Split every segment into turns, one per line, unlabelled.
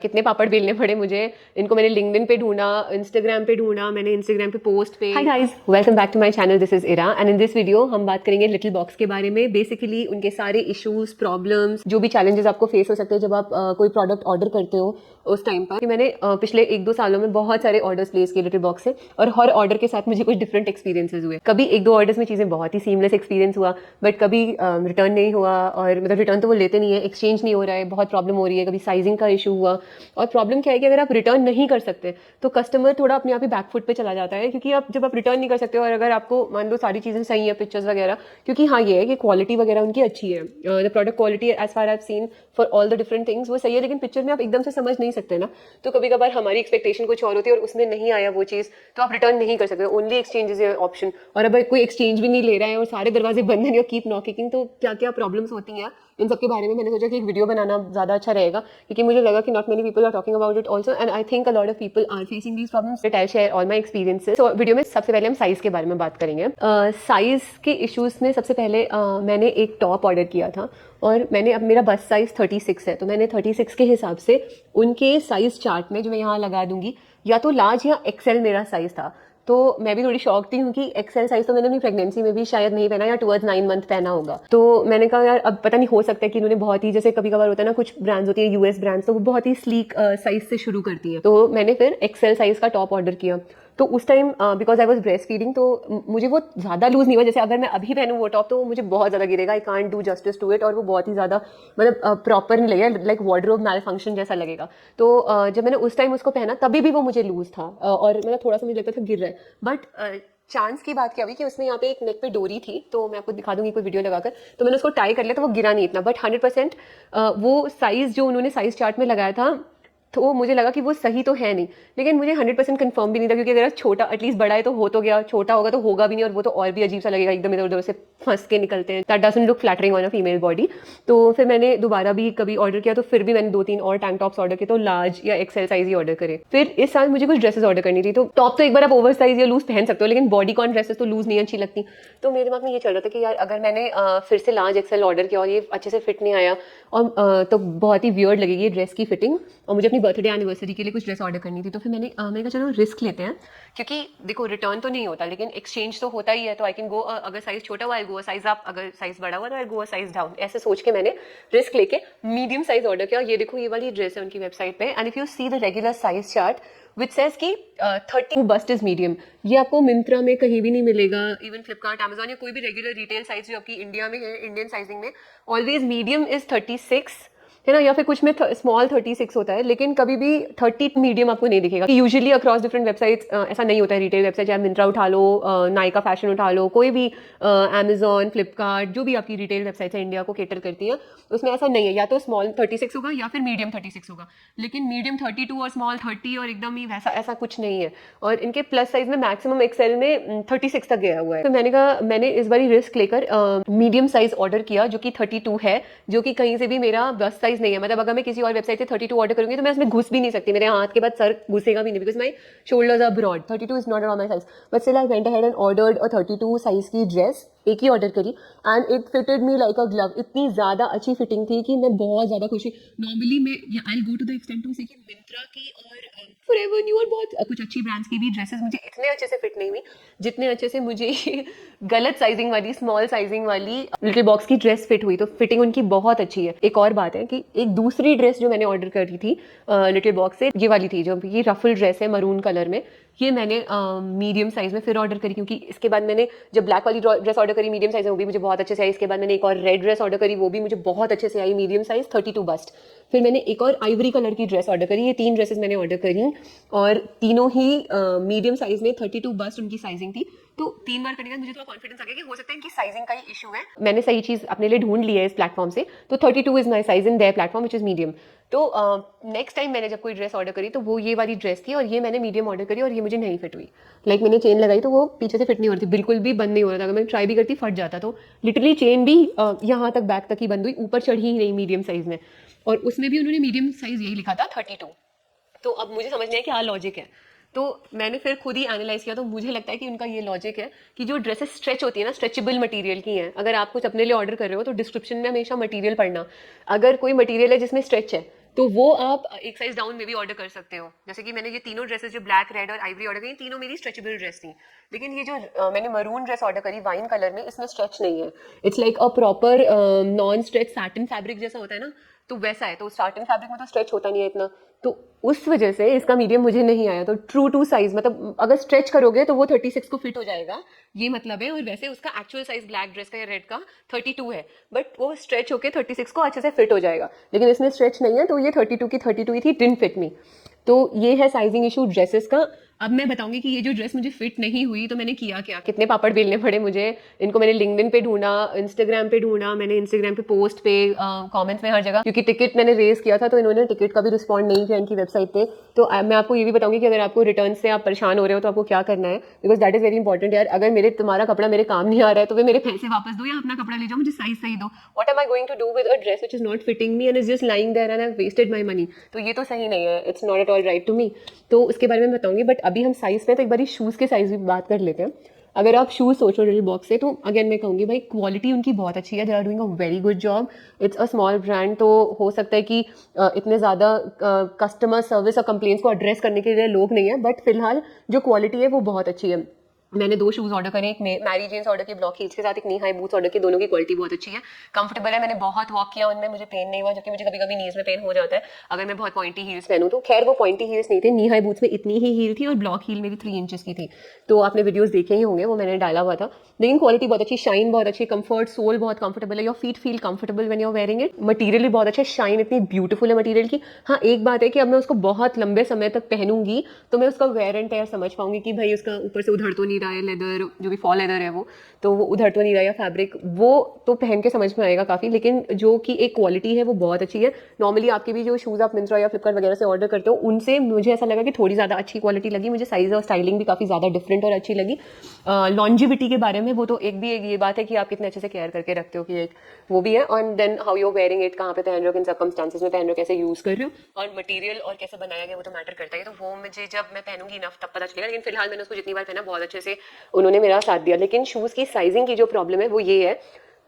कितने पापड़ बेलने पड़े मुझे। इनको मैंने लिंक्डइन पे ढूंढा, इंस्टाग्राम पे ढूंढा, मैंने इंस्टाग्राम पे पोस्ट पे। Hi guys, welcome back to my channel, this is Ira and in this video हम बात करेंगे लिटिल बॉक्स के बारे में। बेसिकली उनके सारे इश्यूज, प्रॉब्लम्स, जो भी चैलेंजेस आपको फेस हो सकते हैं जब आप कोई प्रोडक्ट ऑर्डर करते हो उस टाइम पर। मैंने पिछले 1-2 सालों में बहुत सारे ऑर्डर्स प्लेस किए लिटिल बॉक्स से और हर ऑर्डर के साथ मुझे कुछ डिफरेंट एक्सपीरियंसेस हुए। कभी 1-2 ऑर्डर्स में चीज़ें बहुत ही सीमलेस एक्सपीरियंस हुआ, बट कभी रिटर्न नहीं हुआ, और मतलब रिटर्न तो वो लेते नहीं है, एक्सचेंज नहीं हो रहा है, बहुत प्रॉब्लम हो रही है। कभी साइजिंग का इशू हुआ, और प्रॉब्लम क्या है कि अगर आप रिटर्न नहीं कर सकते तो कस्टमर थोड़ा अपने आप ही बैकफुट पे चला जाता है, क्योंकि आप जब आप रिटर्न नहीं कर सकते और अगर आपको मान लो सारी चीज़ें सही है, पिक्चर्स वगैरह, क्योंकि हाँ ये है कि क्वालिटी वगैरह उनकी अच्छी है, the product quality as far I have seen for all the different things वो सही है, लेकिन पिक्चर में आप एकदम से समझ नहीं सकते ना। तो कभी कभार हमारी एक्सपेक्टेशन कुछ और होती है और उसमें नहीं आया वो चीज़, तो आप रिटर्न नहीं कर सकते, ओनली एक्सचेंज इज ऑप्शन। और अब कोई एक्सचेंज भी नहीं ले रहा है और सारे दरवाजे बंद हैं और कीप नॉकिंग, तो क्या क्या प्रॉब्लम्स होती हैं इन सब के बारे में मैंने सोचा कि एक वीडियो बनाना ज़्यादा अच्छा रहेगा, क्योंकि मुझे लगा कि not many people are talking about it also and I think a lot of people are facing these problems. I share all my experiences. तो वीडियो में सबसे पहले हम साइज़ के बारे में बात करेंगे। साइज़ के इशूज़ में सबसे पहले मैंने एक टॉप ऑर्डर किया था और मैंने अब मेरा बस साइज़ 36 है, तो मैंने 36 के हिसाब से उनके साइज़ चार्ट में, जो मैं यहाँ लगा दूंगी, या तो लार्ज या एक्सेल मेरा साइज़ था। तो मैं भी थोड़ी शॉक थी क्योंकि एक्सेल साइज तो मैंने अपनी प्रेगनेंसी में भी शायद नहीं पहना, या टुवर्ड्स 9 मंथ पहना होगा। तो मैंने कहा यार अब पता नहीं, हो सकता है कि इन्होंने बहुत ही, जैसे कभी कभार होता है ना, कुछ ब्रांड्स होती है यूएस ब्रांड्स, तो वो बहुत ही स्लीक साइज से शुरू करती है। तो मैंने फिर एक्सेल साइज का टॉप ऑर्डर किया। तो उस time because I was breast feeding, तो मुझे वो ज़्यादा लूज नहीं हुआ। जैसे अगर मैं अभी पहनूँ वो टॉप तो मुझे बहुत ज़्यादा गिरेगा, I can't do justice to it, और वो बहुत ही ज़्यादा मतलब प्रॉपर नहीं लगेगा, लाइक वार्डरोब मैल फंक्शन जैसा लगेगा। तो जब मैंने उस टाइम उसको पहना तभी भी वो मुझे लूज था, और मतलब थोड़ा सा मुझे लगता था गिर रहा है। बट चांस की बात क्या हुई कि उसमें यहाँ पे एक नेक पे डोरी थी, तो मैं आपको दिखा दूंगी कोई वीडियो लगाकर, तो मैंने उसको टाई कर लिया तो वो गिरा नहीं इतना। बट 100% वो साइज जो उन्होंने साइज चार्ट में लगाया था, तो मुझे लगा कि वो सही तो है नहीं, लेकिन मुझे 100% कंफर्म भी नहीं था, क्योंकि अगर छोटा एटलीस्ट बड़ा है तो हो तो गया, छोटा होगा तो होगा भी नहीं, और वो तो और भी अजीब सा लगेगा, एकदम इधर उधर से फंस के निकलते हैं, that doesn't look flattering on a female body. तो फिर मैंने दोबारा भी कभी ऑर्डर किया, तो फिर भी मैंने 2-3 और टैंक टॉप्स ऑर्डर किए, तो लार्ज या एक्सेल साइज ही ऑर्डर करे। फिर इस साल मुझे कुछ ड्रेसेस ऑर्डर करनी थी, तो टॉप तो एक बार आप ओवर साइज या लूज पहन सकते हो, लेकिन बॉडी कॉन ड्रेसेस तो लूज नहीं अच्छी लगती। तो मेरे दिमाग में ये चल रहा था कि यार अगर मैंने फिर से लार्ज एक्सेल ऑर्डर किया और ये अच्छे से फिट नहीं आया, और तो बहुत ही वियर्ड लगेगी ड्रेस की फिटिंग, और मुझे अपनी बर्थडे एनिवर्सरी के लिए कुछ ड्रेस ऑर्डर करनी थी। तो फिर मैंने कहा चलो रिस्क लेते हैं, क्योंकि देखो रिटर्न तो नहीं होता लेकिन एक्सचेंज तो होता ही है, तो आई कैन गो, अगर साइज छोटा हुआ आई गो साइज अप, अगर साइज बड़ा हुआ तो आई गो साइज डाउन। ऐसे सोच के मैंने रिस्क लेके मीडियम साइज ऑर्डर किया। ये देखो, ये वाली ड्रेस है उनकी वेबसाइट पे, and if you see the regular size chart which says कि 30 बस्ट इज मीडियम, ये आपको मिंत्रा में कहीं भी नहीं मिलेगा, इवन फ्लिपकार्ट, अमेजॉन या कोई भी रेगुलर रिटेल साइज जो आपकी इंडिया में है, इंडियन साइजिंग में ऑलवेज मीडियम इज 36 है ना, या फिर कुछ में स्मॉल 36 होता है, लेकिन कभी भी 30 मीडियम आपको नहीं दिखेगा। यूजुअली अक्रॉस डिफरेंट वेबसाइट्स ऐसा नहीं होता है। रिटेल वेबसाइट चाहे मिंत्रा उठा लो, नायका फैशन उठा लो, कोई भी अमेजॉन, फ्लिपकार्ट, जो भी आपकी रिटेल वेबसाइट है इंडिया को केटर करती है, उसमें ऐसा नहीं है, या तो स्मॉल 36 होगा या फिर मीडियम 36 होगा, लेकिन मीडियम 32 और स्मॉल 30 और एकदम ही वैसा ऐसा कुछ नहीं है। और इनके प्लस साइज में मैक्सिमम एक्सेल में 36 तक गया हुआ है। तो मैंने कहा मैंने इस बार रिस्क लेकर मीडियम साइज ऑर्डर किया, जो कि 32 है, जो कि कहीं से भी मेरा बस साइज नहीं है। मतलब अगर मैं किसी और वेबसाइट से 32 ऑर्डर करूंगी तो मैं उसमें घुस भी नहीं सकती, मेरे हाथ के बाद सर घुसेगा भी नहीं, because my shoulders are broad, 32 is not on my size. But still I went ahead and ordered a 32 size की ड्रेस, एक ही ऑर्डर करी, and it fitted me like a glove. इतनी ज्यादा अच्छी फिटिंग थी कि मैं बहुत ज्यादा खुश हुई। नॉर्मली मैं I go to the extent to say कि मिंत्रा की और फॉरएवर न्यू और बहुत कुछ अच्छी ब्रांड्स की भी ड्रेसेस मुझे इतने अच्छे से फिट नहीं हुई जितने अच्छे से मुझे गलत साइजिंग वाली, स्मॉल साइजिंग वाली लिटिल बॉक्स की ड्रेस फिट हुई। तो फिटिंग उनकी बहुत अच्छी है। एक और बात है कि एक दूसरी ड्रेस जो मैंने ऑर्डर करी थी लिटिल बॉक्स से, ये वाली थी, जो ये रफल ड्रेस है मरून कलर में, ये मैंने मीडियम साइज में फिर ऑर्डर करी, क्योंकि इसके बाद मैंने जब ब्लैक वाली ड्रेस ऑर्डर करी मीडियम साइज में, वो भी मुझे बहुत अच्छे से आई। इसके बाद मैंने एक और रेड ड्रेस ऑर्डर करी, वो भी मुझे बहुत अच्छे से आई, मीडियम साइज 32 बस्ट। फिर मैंने एक और आइवरी कलर की ड्रेस ऑर्डर करी। ये 3 ड्रेसेस मैंने ऑर्डर करी और तीनों ही मीडियम साइज में, 32 बस्ट उनकी साइजिंग थी। तो 3 बार करने के बाद मुझे थोड़ा कॉन्फिडेंस आ गया कि हो सकता है इनकी साइजिंग का ही इशू है। मैंने सही चीज़ अपने लिए ढूंढ ली है इस प्लेटफॉर्म से, तो 32 is my size in their platform which is medium. तो नेक्स्ट टाइम मैंने जब कोई ड्रेस ऑर्डर करी तो वो ये वाली ड्रेस थी, और ये मैंने मीडियम ऑर्डर करी और ये मुझे नहीं फिट हुई। लाइक मैंने चेन लगाई तो वो पीछे से फिट नहीं हो रही थी, बिल्कुल भी बंद नहीं हो रहा था। अगर मैं ट्राई भी करती फट जाता, तो लिटरली चेन भी यहाँ तक बैक तक ही बंद हुई, ऊपर चढ़ी ही नहीं मीडियम साइज में। और उसमें भी उन्होंने मीडियम साइज यही लिखा था 32। तो अब मुझे समझ नहीं आया क्या लॉजिक है। तो मैंने फिर खुद ही एनालाइज किया, तो मुझे लगता है कि उनका ये लॉजिक है कि जो ड्रेसेस स्ट्रेच होती है ना, स्ट्रेचेबल मटेरियल की हैं। अगर आप कुछ अपने लिए ऑर्डर कर रहे हो तो डिस्क्रिप्शन में हमेशा मटेरियल पढ़ना। अगर कोई मटेरियल है जिसमें स्ट्रेच है तो वो आप एक साइज डाउन में भी ऑर्डर कर सकते हो। जैसे कि मैंने ये तीनों ड्रेसेस जो ब्लैक, रेड और आइवरी ऑर्डर करी, तीनों मेरी स्ट्रेचेबल ड्रेस थी। लेकिन ये जो मैंने मरून ड्रेस ऑर्डर करी वाइन कलर में, इसमें स्ट्रेच नहीं है। It's like a proper noun stretch satin fabric जैसा होता है ना, तो वैसा है। तो सैटिन फैब्रिक में तो स्ट्रेच होता नहीं है इतना, तो उस वजह से इसका मीडियम मुझे नहीं आया। तो ट्रू टू साइज, मतलब अगर स्ट्रेच करोगे तो वो 36 को फिट हो जाएगा, ये मतलब है। और वैसे उसका एक्चुअल साइज ब्लैक ड्रेस का या रेड का 32 है, बट वो स्ट्रेच होके 36 को अच्छे से फिट हो जाएगा। लेकिन इसमें स्ट्रेच नहीं है, तो ये 32 की 32 ही थी, डिडंट फिट मी। तो ये है साइजिंग इशू ड्रेसेस का। अब मैं बताऊंगी कि ये जो ड्रेस मुझे फिट नहीं हुई तो मैंने किया क्या, कितने पापड़ बेलने पड़े मुझे। इनको मैंने लिंक्डइन पे ढूंढा, इंस्टाग्राम पे ढूंढा, मैंने इंस्टाग्राम पे पोस्ट पे, कमेंट्स में, हर जगह, क्योंकि टिकट मैंने रेज किया था तो इन्होंने टिकट का भी रिस्पॉन्ड नहीं किया इनकी वेबसाइट पे। तो मैं आपको ये भी बताऊंगी कि अगर आपको रिटर्न से आप परेशान हो रहे हो तो आपको क्या करना है, because that is very important यार। अगर तुम्हारा कपड़ा मेरे काम नहीं आ रहा है तो वे मेरे पैसे वापस दो या अपना कपड़ा ले जाओ, मुझे साइज सही दो। What am I going to do with a dress which is not fitting me and is just lying there and I have wasted my money. तो ये तो सही नहीं है, it's not at all right to me. तो उसके बारे में बताऊंगी, बट अभी हम साइज पे तो एक बार शूज़ के साइज भी बात कर लेते हैं। अगर आप शूज़ सोचो लिटिल बॉक्स से, तो अगेन मैं कहूँगी भाई क्वालिटी उनकी बहुत अच्छी है, they are doing a very good job. It's a small brand, तो हो सकता है कि इतने ज़्यादा कस्टमर सर्विस और कंप्लेंट्स को एड्रेस करने के लिए लोग नहीं है, बट फिलहाल जो क्वालिटी है वो बहुत अच्छी है। मैंने 2 शूज़ ऑर्डर करे, एक मैरी जेन्स ऑर्डर किए ब्लॉक हील्स के साथ, एक नी हाई बूट्स ऑर्डर किए, दोनों की क्वालिटी बहुत अच्छी है, कंफर्टेबल है। मैंने बहुत वॉक किया उनमें, मुझे पेन नहीं हुआ, जबकि मुझे कभी कभी नीज में पेन हो जाता है अगर मैं बहुत पॉइंटी हील्स पहनूं। तो खैर वो पॉइंटी हील्स नहीं थे, नी हाई बूट्स में इतनी ही हील थी और ब्लॉक हील मेरी 3 इंचेस की थी। तो आपने वीडियोस देखे ही होंगे, वो मैंने डाला हुआ था। लेकिन क्वालिटी बहुत अच्छी, शाइन बहुत अच्छी, कंफर्ट, सोल बहुत कंफर्टेबल है, your feet feel comfortable when you are wearing it. Material भी बहुत अच्छा, शाइन इतनी ब्यूटीफुल है मटीरियल की। हाँ एक बात है कि अब मैं उसको बहुत लंबे समय तक पहनूंगी तो मैं उसका वेयर एंड टेयर समझ पाऊंगी कि भाई उसका ऊपर से उधड़ तो नहीं रहा है लेदर, जो भी फॉल लेदर है वो, तो वो उधड़ तो नहीं रहा है फैब्रिक, वो तो पहन के समझ में आएगा काफ़ी। लेकिन जो कि एक क्वालिटी है वो बहुत अच्छी है। नॉर्मली आपके भी जो शूज़ आप मिंत्रा या फ्लिपकार्ट वगैरह से ऑर्डर करते हो, उनसे मुझे ऐसा लगा कि थोड़ी ज़्यादा अच्छी क्वालिटी लगी मुझे। साइज़ और स्टाइलिंग भी काफ़ी ज़्यादा डिफरेंट और अच्छी लगी। लॉन्जिविटी के बारे में वो तो एक ये बात है कि आप कितने अच्छे से केयर करके रखते हो, कि एक वो भी है। और then how you wearing it, कहाँ पे पहन रहे हो, किन सर्कमस्टांसेस में पहन रहे हो, कैसे यूज़ कर रहे हो, और मटीरियल और कैसे बनाया गया वो तो मैटर करता है। तो वो मुझे जब मैं पहनूंगी ना तब पता चलेगा। लेकिन फिलहाल मैंने उसको जितनी बार पहना बहुत अच्छे से उन्होंने मेरा साथ दिया। लेकिन शूज़ की साइजिंग की जो प्रॉब्लम है वो ये है,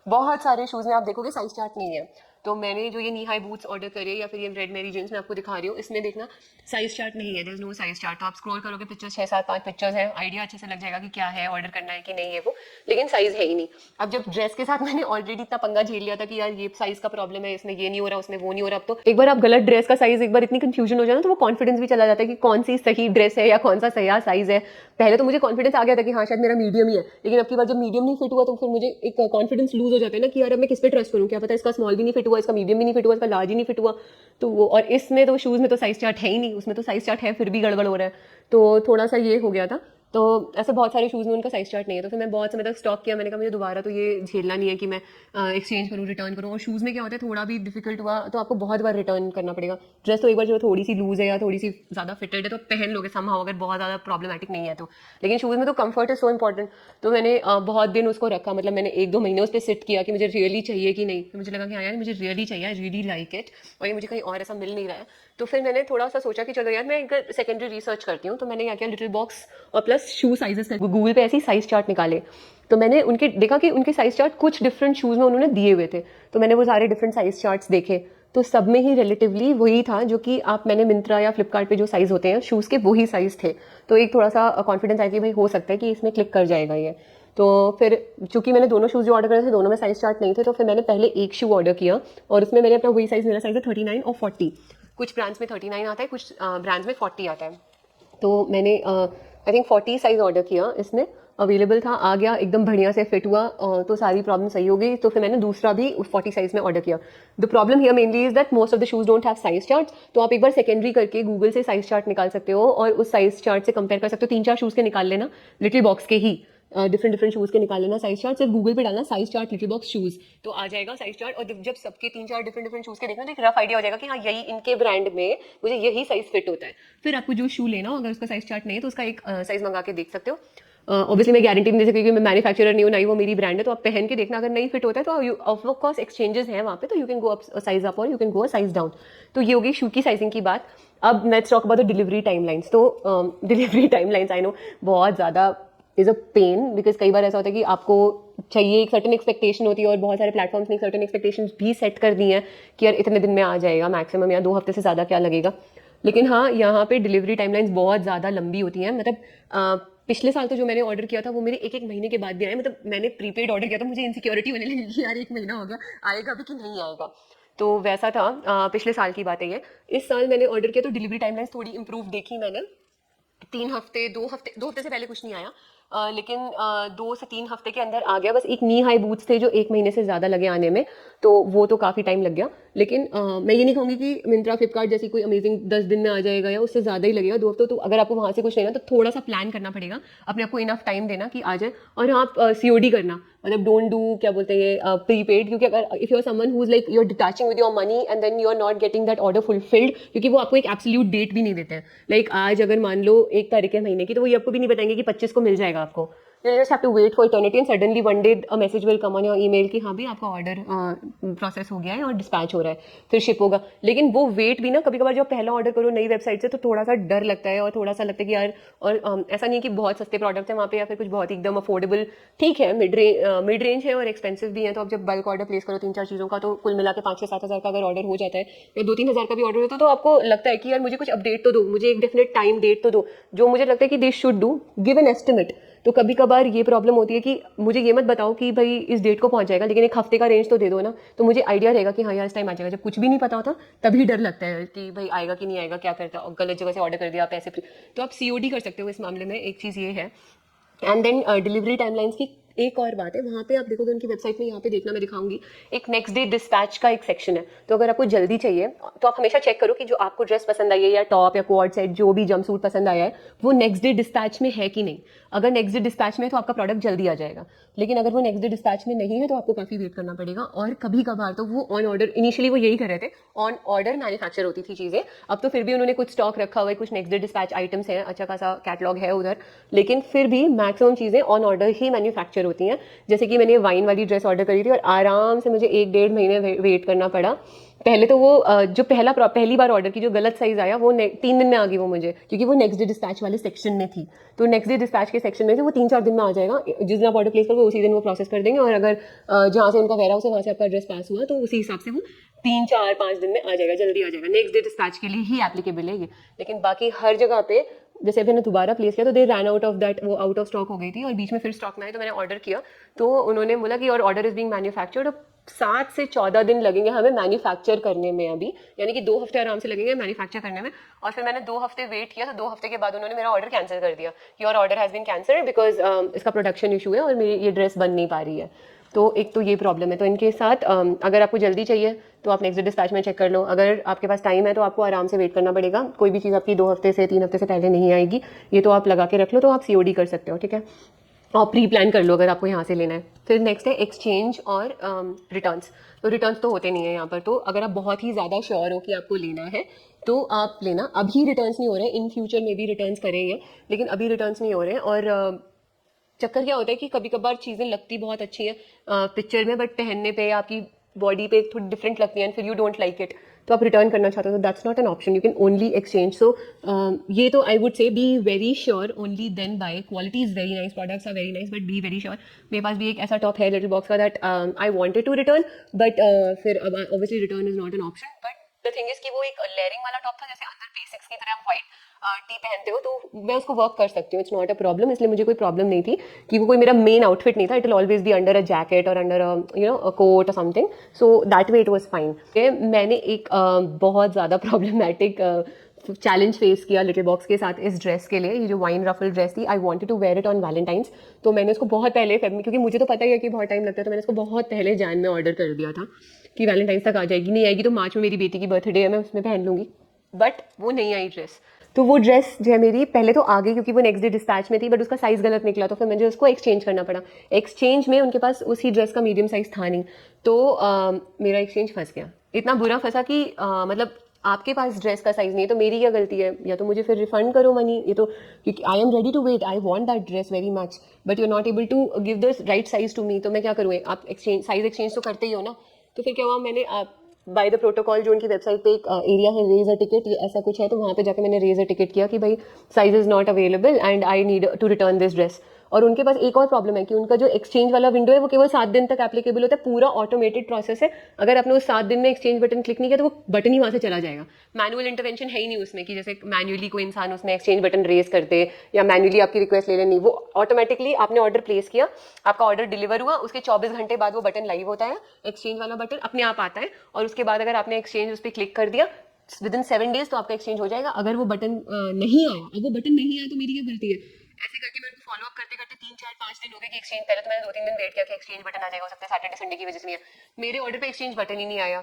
बहुत सारे शूज़ में आप देखोगे साइज चार्ट नहीं है। तो मैंने जो ये नी हाई बूट्स ऑर्डर करे या फिर ये रेड मेरी जींस मैं आपको दिखा रही हूँ, इसमें देखना साइज चार्ट नहीं है, there is no size chart. तो आप स्क्रॉल करोगे पिक्चर्स 6 7 5 पिक्चर्स हैं, आइडिया अच्छे से लग जाएगा कि क्या है, ऑर्डर करना है कि नहीं है वो, लेकिन साइज है ही नहीं। अब जब ड्रेस के साथ मैंने ऑलरेडी इतना पंगा झेल लिया था कि यार ये साइज का प्रॉब्लम है, इसमें ये नहीं हो रहा, उसमें वो नहीं हो रहा, अब तो एक बार आप गलत ड्रेस का साइज, एक बार इतनी कंफ्यूजन हो जाए ना तो वो कॉन्फिडेंस भी चला जाता है कि कौन सी सही ड्रेस है या कौन सा सही साइज है। पहले तो मुझे कॉन्फिडेंस आ गया था कि हाँ शायद मेरा मीडियम ही है, लेकिन अब की बार जब मीडियम नहीं फिट हुआ तो फिर मुझे एक कॉन्फिडेंस लूज हो जाता है ना कि यार अब मैं किस पे ट्रस्ट करूँ, क्या पता इसका स्मॉल भी नहीं फिट हुआ, इसका मीडियम भी नहीं फिट हुआ, इसका लार्ज ही नहीं फिट हुआ। तो वो, और इसमें तो शूज़ में तो साइज चार्ट है ही नहीं, उसमें तो साइज चार्ट है फिर भी गड़बड़ हो रहा है। तो थोड़ा सा ये हो गया था। तो ऐसे बहुत सारे शूज़ में उनका साइज चार्ट नहीं है। तो फिर मैं बहुत समय तक स्टॉक किया, मैंने कहा मुझे दोबारा तो ये झेलना नहीं है कि मैं एक्सचेंज करूँ, रिटर्न करूँ। और शूज़ में क्या होता है, थोड़ा भी डिफिकल्ट हुआ तो आपको बहुत बार रिटर्न करना पड़ेगा। ड्रेस तो एक बार जो थोड़ी सी लूज है या थोड़ी सी ज़्यादा फिटेड है तो पहन लोगे समहाउ, अगर बहुत ज़्यादा प्रॉब्लमेटिक नहीं है तो। लेकिन शूज़ में तो कंफर्ट इज सो इंपॉर्टेंट। तो मैंने बहुत दिन उसको रखा, मतलब मैंने 1-2 महीने उस पर सिट किया कि मुझे रियली चाहिए कि नहीं। तो मुझे लगा कि हाँ यार मुझे रियली चाहिए, आई रियली लाइक इट, और ये मुझे कहीं और ऐसा मिल नहीं रहा है। तो फिर मैंने थोड़ा सा सोचा कि चलो यार मैं एक सेकेंडरी रिसर्च करती हूँ। तो मैंने क्या किया, लिटिल बॉक्स और प्लस शू साइजेस गूगल पे ऐसे ही साइज चार्ट निकाले। तो मैंने उनके देखा कि उनके साइज चार्ट कुछ डिफरेंट शूज़ में उन्होंने दिए हुए थे। तो मैंने वो सारे डिफरेंट साइज चार्ट्स देखे, तो सब में ही रिलेटिवली वही था जो कि मैंने मिंत्रा या फ्लिपकार्ट पे जो साइज़ होते हैं शूज़ के, वही साइज़ थे। तो एक थोड़ा सा कॉन्फिडेंस आया कि भाई हो सकता है कि इसमें क्लिक कर जाएगा ये। तो फिर चूंकि मैंने दोनों शूज़ जो ऑर्डर करे थे दोनों में साइज चार्ट नहीं थे, तो फिर मैंने पहले एक शू ऑर्डर किया और उसमें मैंने अपना वही साइज़, मेरा साइज़ है 39 और 40। कुछ ब्रांड्स में 39 आता है, कुछ ब्रांड्स में 40 आता है। तो मैंने आई थिंक 40 साइज़ ऑर्डर किया, इसमें अवेलेबल था, आ गया, एकदम बढ़िया से फिट हुआ, तो सारी प्रॉब्लम सही हो गई। तो फिर मैंने दूसरा भी 40 साइज़ में ऑर्डर किया। The problem here mainly is that most of the shoes don't have size charts. तो आप एक बार सेकेंडरी करके गूगल से साइज चार्ट निकाल सकते हो और उस साइज चार्ट से कंपेयर कर सकते हो। 3-4 शूज़ के निकाल लेना, लिटिल बॉक्स के ही डिफरेंट शूज़ के निकाल लेना साइज चार्ट। सिर्फ गूगल पे डालना size chart little box shoes, तो आ जाएगा साइज चार्ट। और जब सबके 3-4 डिफरेंट शूज़ के देखना तो एक रफ आइडिया हो जाएगा कि हाँ यही इनके ब्रांड में मुझे यही साइज फिट होता है। फिर आपको जो शू लेना हो, अगर उसका साइज चार्ट नहीं है तो उसका एक साइज मंगा के देख सकते हो। ऑब्वियसली मैं गारंटी नहीं दे सकती क्योंकि मैं मैन्युफैक्चरर नहीं हूँ, नहीं वो मेरी ब्रांड है। तो आप पहन के देखना, अगर नहीं फिट होता है तो ऑफ कोर्स एक्सचेंजेस हैं वहाँ पे, तो you can go up size up और you can go size down. तो ये होगी शू की साइजिंग की बात। अब let's talk about the delivery timelines. तो डिलीवरी टाइमलाइंस आई नो बहुत ज़्यादा इज़ अ पेन, बिकॉज कई बार ऐसा होता है कि आपको चाहिए, एक सर्टन एक्सपेक्टेशन होती है और बहुत सारे प्लेटफॉर्म्स ने एक सर्टन एक्सपेक्टेशन भी सेट कर दी हैं कि यार इतने दिन में आ जाएगा मैक्सिमम, या 2 हफ्ते से ज़्यादा क्या लगेगा। लेकिन हाँ, यहाँ पे डिलीवरी टाइमलाइंस बहुत ज़्यादा लंबी होती हैं। मतलब पिछले साल तो जो मैंने ऑर्डर किया था वो मेरे एक महीने के बाद भी आया। मतलब मैंने प्रीपेड ऑर्डर किया था, मुझे इनसिक्योरिटी होने लगी कि यार 1 महीना हो गया, आएगा भी कि नहीं आएगा। तो वैसा था, पिछले साल की बात है ये। इस साल मैंने ऑर्डर किया तो डिलीवरी टाइमलाइंस थोड़ी इंप्रूव देखी मैंने। 3 हफ्ते, 2 हफ्ते से पहले कुछ नहीं आया, लेकिन 2 से 3 हफ्ते के अंदर आ गया। बस एक नी हाई बूट्स थे जो 1 महीने से ज़्यादा लगे आने में, तो वो तो काफ़ी टाइम लग गया। लेकिन मैं ये नहीं कहूँगी कि मिंत्रा फ्लिपकार्ट जैसी कोई अमेजिंग 10 दिन में आ जाएगा या उससे ज़्यादा ही लगेगा 2 हफ्ते। तो अगर आपको वहाँ से कुछ लेना तो थोड़ा सा प्लान करना पड़ेगा, अपने आपको इनफ टाइम देना कि आ जाए। और आप COD करना, मतलब डोंट डू, क्या बोलते हैं, प्रीपेड। क्योंकि अगर if you are someone who is like you are detaching with your money and then you are not getting that order fulfilled, क्योंकि वो आपको एक एब्सोल्यूट डेट भी नहीं देते हैं। लाइक आज अगर मान लो 1 तारीख के महीने की, तो वो ये आपको भी नहीं बताएंगे कि 25 को मिल जाएगा आपको। You just have to wait for eternity and suddenly one day a message will come on your email कि हाँ भी आपका ऑर्डर प्रोसेस हो गया है और डिस्पैच हो रहा है, फिर शिप होगा। लेकिन वो वेट भी ना, कभी कभार जब पहला ऑर्डर करो नई वेबसाइट से तो थोड़ा सा डर लगता है और थोड़ा सा लगता है कि यार, और ऐसा नहीं है कि बहुत सस्ते प्रोडक्ट्स हैं वहाँ पे या फिर कुछ बहुत ही एकदम अफोर्डेबल, ठीक है, मिड रेंज है और एक्सपेंसिव भी है। तो अब जब बल्क ऑर्डर प्लेस करो 3-4 चीज़ों का, तो कुल मिला के 5-6-7 हज़ार का अगर ऑर्डर हो जाता है या 2-3 हज़ार का भी ऑर्डर होता है, तो आपको लगता है कि यार मुझे कुछ अपडेट तो दो, मुझे एक डेफिनेट टाइम डेट तो दो, जो मुझे लगता है कि they should do, give an estimate. तो कभी कभार ये प्रॉब्लम होती है कि मुझे ये मत बताओ कि भाई इस डेट को पहुंच जाएगा, लेकिन 1 हफ्ते का रेंज तो दे दो ना, तो मुझे आइडिया रहेगा कि हाँ यार इस टाइम आ जाएगा। जब कुछ भी नहीं पता होता तभी डर लगता है कि भाई आएगा कि नहीं आएगा, क्या करता, और गलत जगह से ऑर्डर कर दिया पैसे। तो आप COD कर सकते हो इस मामले में, एक चीज़ ये है। एंड देन डिलीवरी टाइमलाइंस की एक और बात है, वहाँ पे आप देखोगे उनकी वेबसाइट में, यहाँ पे देखना मैं दिखाऊंगी, एक नेक्स्ट डे डिस्पैच का एक सेक्शन है। तो अगर आपको जल्दी चाहिए तो आप हमेशा चेक करो कि जो आपको ड्रेस पसंद आई है या टॉप या कोड सेट जो भी जंप सूट पसंद आया है वो नेक्स्ट डे डिस्पैच में है कि नहीं। अगर नेक्स्ट डे डिस्पैच में है तो आपका प्रोडक्ट जल्दी आ जाएगा, लेकिन अगर वो नेक्स्ट डे डिस्पैच में नहीं है तो आपको काफ़ी वेट करना पड़ेगा। और कभी कभार तो वो ऑन ऑर्डर, इनिशियली वो यही कर रहे थे, ऑन ऑर्डर मैन्युफैक्चर होती थी चीज़ें। अब तो फिर भी उन्होंने कुछ स्टॉक रखा हुआ है, कुछ नेक्स्ट डे डिस्पैच आइटम्स हैं, अच्छा खासा कैटलॉग है उधर, लेकिन फिर भी मैक्सिमम चीज़ें ऑन ऑर्डर ही मैन्युफैक्चर होती हैं। जैसे कि मैंने वाइन वाली ड्रेस ऑर्डर करी थी और आराम से मुझे 1-1.5 महीने वेट करना पड़ा। पहले तो वो जो पहली बार ऑर्डर की जो गलत साइज आया वो 3 दिन में आ गई वो मुझे, क्योंकि वो नेक्स्ट डे डिस्पैच वाले सेक्शन में थी। तो नेक्स्ट डे डिस्पैच के सेक्शन में से वो 3-4 दिन में आ जाएगा। जिस दिन आप ऑर्डर प्लेस करोगे उसी दिन वो प्रोसेस कर देंगे, और अगर जहाँ से उनका वेयर हाउस है वहाँ से आपका ड्रेस पास हुआ तो उसी हिसाब से वो 3-4-5 दिन में आ जाएगा, जल्दी आ जाएगा। नेक्स्ट डे डिस्पैच के लिए ही एप्लीकेबल है ये। लेकिन बाकी हर जगह पे जैसे अभी मैंने दोबारा प्लेस किया तो दे रैन आउट ऑफ दैट, वो आउट ऑफ स्टॉक हो गई थी और बीच में फिर स्टॉक में आई, तो मैंने ऑर्डर किया तो उन्होंने बोला कि your order is being manufactured. 7 से 14 दिन लगेंगे हमें मैन्युफैक्चर करने में अभी, यानी कि 2 हफ्ते आराम से लगेंगे मैन्युफैक्चर करने में। और फिर मैंने 2 हफ्ते वेट किया, तो 2 हफ्ते के बाद उन्होंने मेरा ऑर्डर कैंसिल कर दिया, your order has been cancelled because इसका प्रोडक्शन इशू है और मेरी ये ड्रेस बन नहीं पा रही है। तो एक तो ये प्रॉब्लम है। तो इनके साथ अगर आपको जल्दी चाहिए तो आप नेक्स्ट डे डिस्पैच में चेक कर लो, अगर आपके पास टाइम है तो आपको आराम से वेट करना पड़ेगा। कोई भी चीज़ आपकी 2 हफ्ते से 3 हफ्ते से पहले नहीं आएगी, ये तो आप लगा के रख लो। तो आप COD कर सकते हो, ठीक है, और प्री प्लान कर लो अगर आपको यहाँ से लेना है। फिर नेक्स्ट है एक्सचेंज और रिटर्न्स। तो रिटर्न्स तो होते नहीं है यहाँ पर, तो अगर आप बहुत ही ज़्यादा श्योर हो कि आपको लेना है तो आप लेना। अभी रिटर्न्स नहीं हो रहे हैं, इन फ्यूचर में भी रिटर्न्स करेंगे, लेकिन अभी रिटर्न्स नहीं हो रहे हैं। और चक्कर क्या होता है कि कभी कभार चीज़ें लगती बहुत अच्छी है पिक्चर में, बट पहनने पे आपकी बॉडी पे थोड़ी डिफरेंट लगती है एंड फिर यू डोंट लाइक इट, तो आप रिटर्न करना चाहते हो, तो that's not an option, you can only exchange. So ये तो I would say be very sure, only then buy. Quality is very nice, products are very nice, but be very sure. मेरे पास भी एक ऐसा टॉप है little box का that I wanted to return, but फिर अब obviously return is not an option. But the thing is कि वो एक लेयरिंग वाला टॉप था, जैसे अंदर बेसिक्स की तरह व्हाइट टी पहनते हो, तो मैं उसको वर्क कर सकती हूँ, इट्स नॉट अ प्रॉब्लम। इसलिए मुझे कोई प्रॉब्लम नहीं थी कि वो कोई मेरा मेन आउटफिट नहीं था, it will always be under a jacket और अंडर अ कोट और something, so that way it was fine. मैंने एक बहुत ज़्यादा प्रॉब्लमेटिक चैलेंज फेस किया लिटिल बॉक्स के साथ इस ड्रेस के लिए। ये जो वाइन रफल ड्रेस थी, I wanted to wear it on Valentine's, तो मैंने उसको बहुत पहले क्योंकि मुझे तो पता ही है कि बहुत टाइम लगता है, तो मैंने उसको बहुत पहले जैन में ऑर्डर कर दिया था कि वैलेंटाइंस तक आ जाएगी, नहीं आएगी तो मार्च में मेरी बेटी की बर्थडे है, मैं उसमें पहन लूँगी। बट वो नहीं आई ड्रेस, तो वो ड्रेस जो है मेरी पहले तो आ गई क्योंकि वो नेक्स्ट डे डिस्पैच में थी, बट उसका साइज़ गलत निकला, तो फिर मुझे उसको एक्सचेंज करना पड़ा। एक्सचेंज में उनके पास उसी ड्रेस का मीडियम साइज़ था नहीं, तो मेरा एक्सचेंज फंस गया। इतना बुरा फंसा कि मतलब आपके पास ड्रेस का साइज़ नहीं है तो मेरी क्या गलती है, या तो मुझे फिर रिफंड करो मनी, ये तो क्योंकि I am ready to wait, I want that dress very much, but you are not able to give the right size to me, तो मैं क्या करूँ, आप एक्सचेंज साइज़ एक्सचेंज तो करते ही हो ना। तो फिर क्या हुआ, मैंने बाय द प्रोटोकॉल जो उनकी वेबसाइट पे एक एरिया है रेज अ टिकट, ऐसा कुछ है, तो वहाँ पे जाकर मैंने रेज अ टिकट किया कि भाई size is not available and I need to return this dress. और उनके पास एक और प्रॉब्लम है कि उनका जो एक्सचेंज वाला विंडो है वो केवल 7 दिन तक एप्लीकेबल होता है, पूरा ऑटोमेटेड प्रोसेस है। अगर आपने उस 7 दिन में एक्सचेंज बटन क्लिक नहीं किया तो वो बटन ही वहाँ से चला जाएगा। मैनुअल इंटरवेंशन है ही नहीं उसमें कि जैसे मैन्युअली कोई इंसान उसमें एक्सचेंज बटन रेज करते या मैन्युअली आपकी रिक्वेस्ट ले लेनी, वो ऑटोमेटिकली आपने ऑर्डर प्लेस किया, आपका ऑर्डर डिलीवर हुआ, उसके 24 घंटे बाद वो बटन लाइव होता है, एक्सचेंज वाला बटन अपने आप आता है, और उसके बाद अगर आपने एक्सचेंज उस पर क्लिक कर दिया विद इन 7 डेज तो आपका एक्सचेंज हो जाएगा। अगर वो बटन नहीं आया, अब वो बटन नहीं आया तो मेरी क्या गलती है? ऐसे करके मेरे को फॉलो अप करते करते 3 4 5 दिन हो गए कि एक्सचेंज, पहले तो मैंने 2 3 दिन वेट किया कि एक्सचेंज बटन आ जाएगा, हो सकता है सैटरडे संडे की वजह से नहीं आया, मेरे ऑर्डर पे एक्सचेंज बटन ही नहीं आया।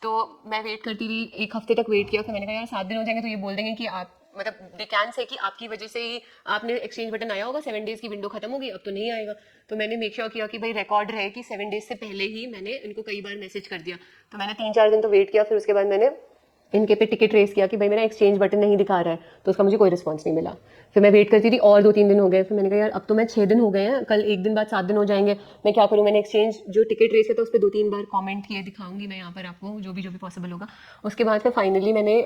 तो मैं वेट करती रही, 1 हफ्ते तक वेट किया, फिर मैंने कहा यार 7 दिन हो जाएंगे तो ये बोल देंगे कि आप मतलब दे कैन से कि आपकी वजह से ही आपने एक्सचेंज बटन आया होगा, 7 डेज की विंडो खत्म होगी, अब तो नहीं आएगा। तो मैंने मेक श्योर किया कि भाई रिकॉर्ड रहे कि 7 डेज से पहले ही मैंने इनको कई बार मैसेज कर दिया। तो मैंने 3 4 दिन तो वेट किया, फिर उसके बाद मैंने इनके पे टिकट रेस किया कि भाई मेरा एक्सचेंज बटन नहीं दिखा रहा है, तो उसका मुझे कोई रिस्पॉन्स नहीं मिला। फिर मैं वेट करती थी और 2 3 दिन हो गए, फिर मैंने कहा यार अब तो मैं 6 दिन हो गए हैं, कल एक दिन बाद 7 दिन हो जाएंगे, मैं क्या करूँ? मैंने एक्सचेंज जो टिकट रेस है तो उस पर 2 3 बार कमेंट किए, दिखाऊंगी मैं यहाँ पर आपको जो भी पॉसिबल होगा। उसके बाद फिर फाइनली मैंने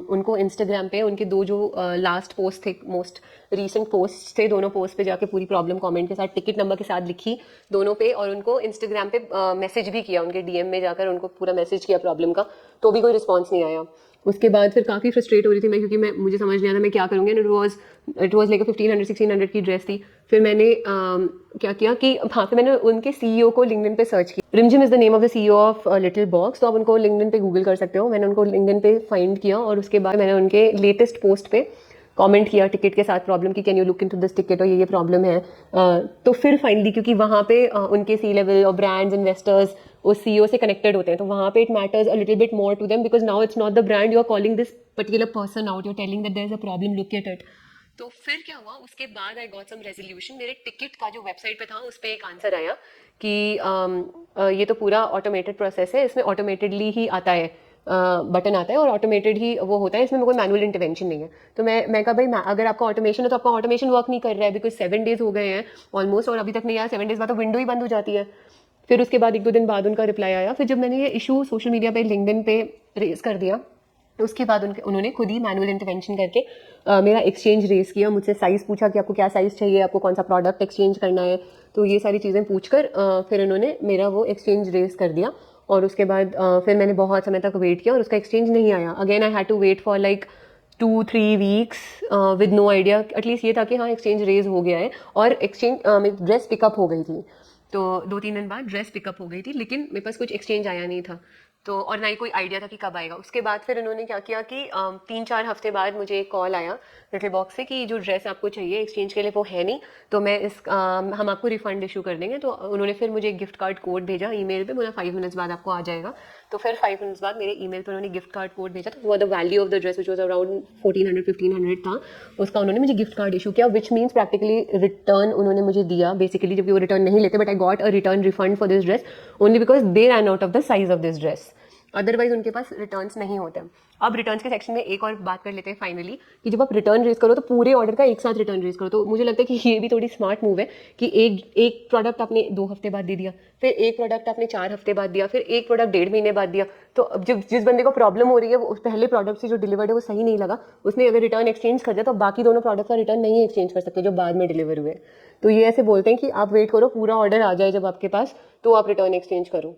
उनको इंस्टाग्राम पे उनके 2 जो लास्ट पोस्ट थे, मोस्ट रीसेंट पोस्ट थे, दोनों पोस्ट पे जाके पूरी प्रॉब्लम कमेंट के साथ टिकट नंबर के साथ लिखी दोनों पे, और उनको इंस्टाग्राम पे मैसेज भी किया, उनके डीएम में जाकर उनको पूरा मैसेज किया प्रॉब्लम का, तो भी कोई रिस्पॉन्स नहीं आया। उसके बाद फिर काफ़ी फ्रस्ट्रेट हो रही थी मैं, क्योंकि मुझे समझ नहीं आता मैं क्या करूँगी। इट वाज लाइक 1500 1600 की ड्रेस थी। फिर मैंने क्या किया कि हाँ, फिर मैंने उनके सीईओ को लिंक्डइन पे सर्च किया। रिमझिम is the name of the CEO of little box, तो आप उनको लिंक्डइन पे गूगल कर सकते हो। मैंने उनको लिंक्डइन पे फाइंड किया, और उसके बाद मैंने उनके लेटेस्ट पोस्ट पे कमेंट किया टिकट के साथ प्रॉब्लम की, can you look into this ticket, और ये प्रॉब्लम है। तो फिर फाइनली क्योंकि वहाँ पे उनके सी लेवल और ब्रांड्स इन्वेस्टर्स उस सीईओ से कनेक्टेड होते हैं, तो वहाँ पे it matters a little bit more to them, because now it's not the brand, you are calling this particular person out, you are telling that there is a problem, look at it. तो फिर क्या हुआ, उसके बाद I got some resolution. मेरे ticket का जो website पे था उस पर एक आंसर आया कि ये तो पूरा ऑटोमेटेड प्रोसेस है, इसमें ऑटोमेटेडली ही आता है, बटन आता है और ऑटोमेटेड ही वो होता है, इसमें कोई मैनुअल इंटरवेंशन नहीं है। तो मैं कहा भाई अगर आपका ऑटोमेशन है तो आपका ऑटोमेशन वर्क नहीं कर रहा है, बिकॉज 7 डेज हो गए हैं ऑलमोस्ट और अभी तक नहीं आया। 7 डेज बाद तो विंडो ही बंद हो जाती है। फिर उसके बाद 1 2 दिन बाद उनका रिप्लाई आया। फिर जब मैंने ये इशू सोशल मीडिया पे लिंक्डइन पे रेज कर दिया, तो उसके बाद उन्होंने खुद ही मैनुअल इंटरवेंशन करके मेरा एक्सचेंज रेस किया, मुझसे साइज़ पूछा कि आपको क्या साइज़ चाहिए, आपको कौन सा प्रोडक्ट एक्सचेंज करना है, तो ये सारी चीज़ें पूछकर फिर उन्होंने मेरा वो एक्सचेंज रेस कर दिया। और उसके बाद फिर मैंने बहुत समय तक वेट किया और उसका एक्सचेंज नहीं आया। Again I had to wait for like 2 3 weeks with no idea. At least ये था कि हाँ एक्सचेंज रेज हो गया है और एक्सचेंज ड्रेस पिकअप हो गई थी। तो 2 3 दिन बाद ड्रेस पिकअप हो गई थी, लेकिन मेरे पास कुछ एक्सचेंज आया नहीं था, तो और ना ही कोई आइडिया था कि कब आएगा। उसके बाद फिर उन्होंने क्या किया कि 3 4 हफ्ते बाद मुझे एक कॉल आया लिटिल बॉक्स से कि जो ड्रेस आपको चाहिए एक्सचेंज के लिए वो है नहीं, तो मैं हम आपको रिफंड इशू कर देंगे। तो उन्होंने फिर मुझे एक गिफ्ट कार्ड कोड भेजा ईमेल पे, बोला 5 मिनट्स बाद आपको आ जाएगा। तो फिर 5 मिनट्स बाद मेरे ईमेल पर उन्होंने गिफ्ट कार्ड कोड भेजा। तो वो the value of the dress which was around 1400 1500 था, उसका उन्होंने मुझे गिफ्ट कार्ड इशू किया, विच मीन्स प्रैक्टिकली रिटर्न उन्होंने मुझे दिया बेसिकली, जबकि वो रिटर्न नहीं लेते, but I got a return refund for this dress only because they run out of the size of this dress, otherwise उनके पास रिटर्न्स नहीं होते। अब रिटर्न्स के सेक्शन में एक और बात कर लेते हैं फाइनली, कि जब आप रिटर्न रेज करो तो पूरे ऑर्डर का एक साथ रिटर्न रेज करो। तो मुझे लगता है कि ये भी थोड़ी स्मार्ट मूव है कि एक प्रोडक्ट आपने 2 हफ्ते बाद दे दिया, फिर एक प्रोडक्ट आपने 4 हफ्ते बाद दिया, फिर एक प्रोडक्ट 1.5 महीने बाद दिया। तो अब जब जिस बंदे को प्रॉब्लम हो रही है वो उस पहले प्रोडक्ट से जो डिलीवर्ड है वो सही नहीं लगा, उसने अगर रिटर्न एक्सचेंज कर दिया तो बाकी दोनों प्रोडक्ट का रिटर्न नहीं एक्सचेंज कर सकते जो बाद में डिलीवर हुए। तो ये ऐसे बोलते हैं कि आप वेट करो पूरा ऑर्डर आ जाए जब आपके पास, तो आप रिटर्न एक्सचेंज करो,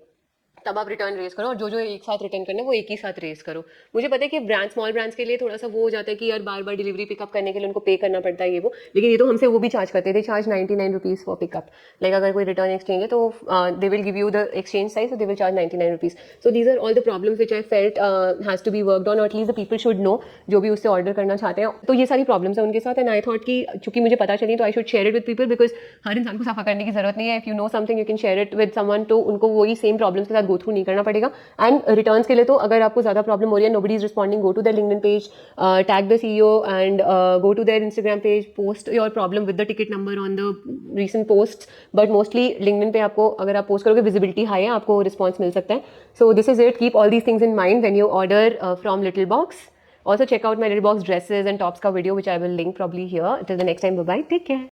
तब आप रिटर्न रेस करो, और जो एक साथ रिटर्न करना है वो एक ही साथ रेस करो। मुझे पता है कि स्मॉल ब्रांड्स के लिए थोड़ा सा वो हो जाता है कि यार बार बार डिलीवरी पिकअप करने के लिए उनको पे करना पड़ता है ये वो, लेकिन ये तो हमसे वो भी चार्ज करते थे, charge 99 rupees for pickup. Like अगर कोई रिटर्न एक्सचेंज है तो they will give you the exchange size, so they will charge 99 rupees. So these are all the problems which I felt has to be worked on, और at least the people should know जो भी उससे order करना चाहते हैं। तो ये सारी प्रॉब्लम्स है उनके साथ, एंड आई थॉट कि चूंकि मुझे पता चली तो I should share it with people, because हर इंसान को सफर करने की जरूरत नहीं है। If you know something you can share it with someone, तो उनको वही सेम प्रॉब्लम्स के साथ गो थ्रू नहीं करना पड़ेगा। एंड रिटर्न्स के लिए तो अगर आपको ज़्यादा प्रॉब्लम हो रही है, nobody is responding, go to the LinkedIn page, tag the CEO and go to their Instagram page, post your problem with the ticket number on the recent post. But mostly LinkedIn पे आपको अगर आप post करोगे visibility high है, आपको response मिल सकता है। So this is it, keep all these things in mind when you order from little box. Also check out my Little Box dresses and tops ka video which I will link probably here. Till the next time, bye bye, take care.